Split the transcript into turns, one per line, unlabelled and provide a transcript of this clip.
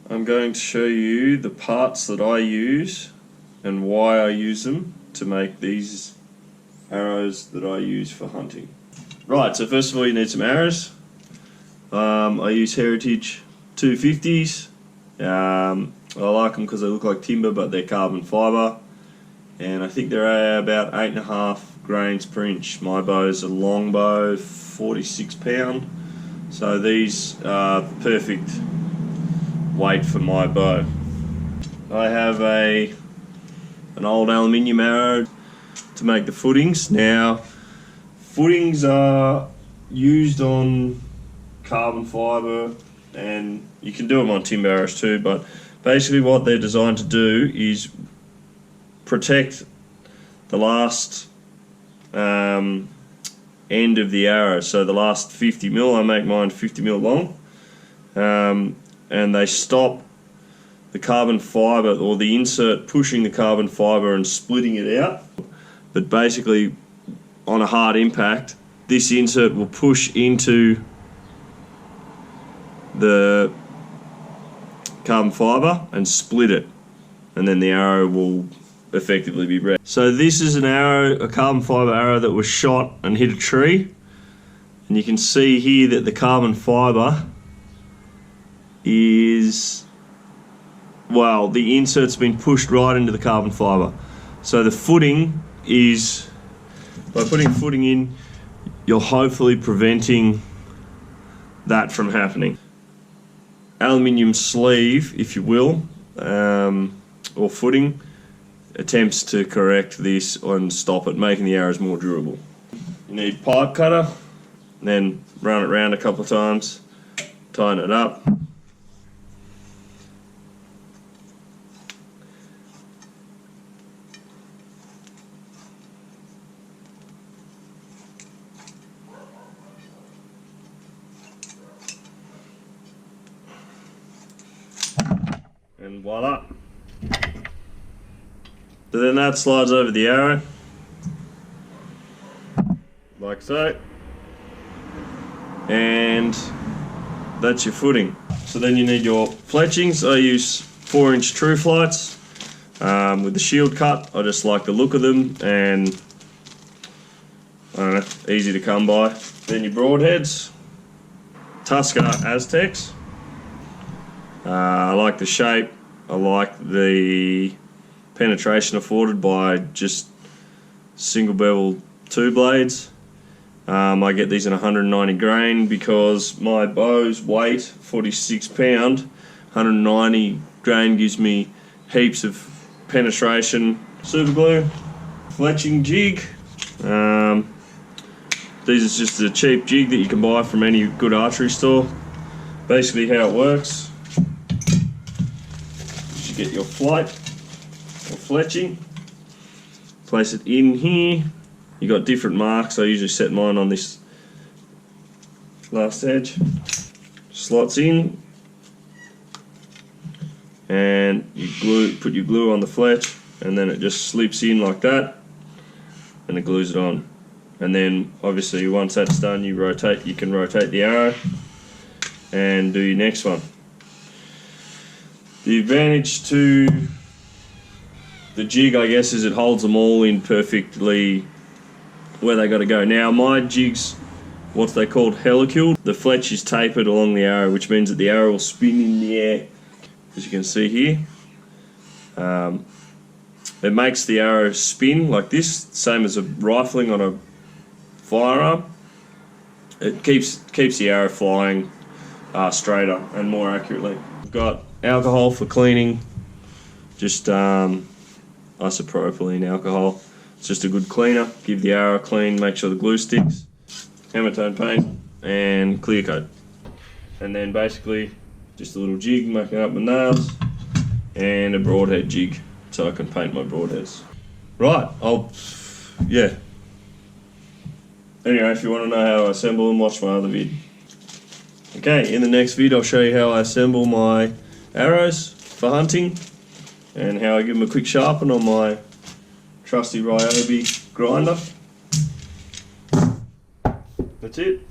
I'm going to show you the parts that I use and why I use them to make these arrows that I use for hunting. Right, so first of all you need some arrows. I use Heritage 250s. I like them because they look like timber but they're carbon fibre, and I think they're about 8.5 grains per inch. My bow is a long bow, 46 pound, so these are perfect weight for my bow. I have an old aluminium arrow to make the footings. Now, footings are used on carbon fibre, and you can do them on timber arrows too, but basically what they're designed to do is protect the last end of the arrow. So the last 50 mil, I make mine 50 mil long, and they stop the carbon fibre or the insert pushing the carbon fibre and splitting it out. But basically on a hard impact, this insert will push into the carbon fibre and split it, and then the arrow will effectively be red. So this is an arrow, a carbon fibre arrow that was shot and hit a tree, and you can see here that the carbon fibre is, well, the insert's been pushed right into the carbon fibre. So the footing is, by putting footing in, you're hopefully preventing that from happening. Aluminium sleeve, if you will, or footing, attempts to correct this and stop it, making the arrows more durable. You need pipe cutter, then run it around a couple of times, tighten it up. And voila. So then that slides over the arrow, like so, and that's your footing. So then you need your fletchings. I use 4-inch true flights with the shield cut. I just like the look of them, and I don't know, easy to come by. Then your broadheads, Tusker Aztecs. I like the shape, I like the penetration afforded by just single bevel 2 blades. I get these in 190 grain because my bow's weight, 46 pound, 190 grain gives me heaps of penetration. Super glue, fletching jig. These is just a cheap jig that you can buy from any good archery store. Basically how it works, you get your flight or fletching, place it in here. You got different marks. I usually set mine on this last edge. Slots in, and you put your glue on the fletch, and then it just slips in like that, and it glues it on. And then obviously once that's done, you can rotate the arrow and do your next one. The advantage to the jig, I guess, is it holds them all in perfectly where they got to go. Now my jig's what they called helicule. The fletch is tapered along the arrow, which means that the arrow will spin in the air, as you can see here. It makes the arrow spin like this, same as a rifling on a firearm. It keeps the arrow flying straighter and more accurately. We've got alcohol for cleaning, just isopropylene alcohol. It's just a good cleaner. Give the arrow a clean, make sure the glue sticks, hammer-tone paint, and clear coat. And then basically just a little jig, making up my nails, and a broadhead jig so I can paint my broadheads. Right, yeah. Anyway, if you want to know how I assemble them, watch my other vid. Okay, in the next vid I'll show you how I assemble my arrows for hunting and how I give them a quick sharpen on my trusty Ryobi grinder. That's it.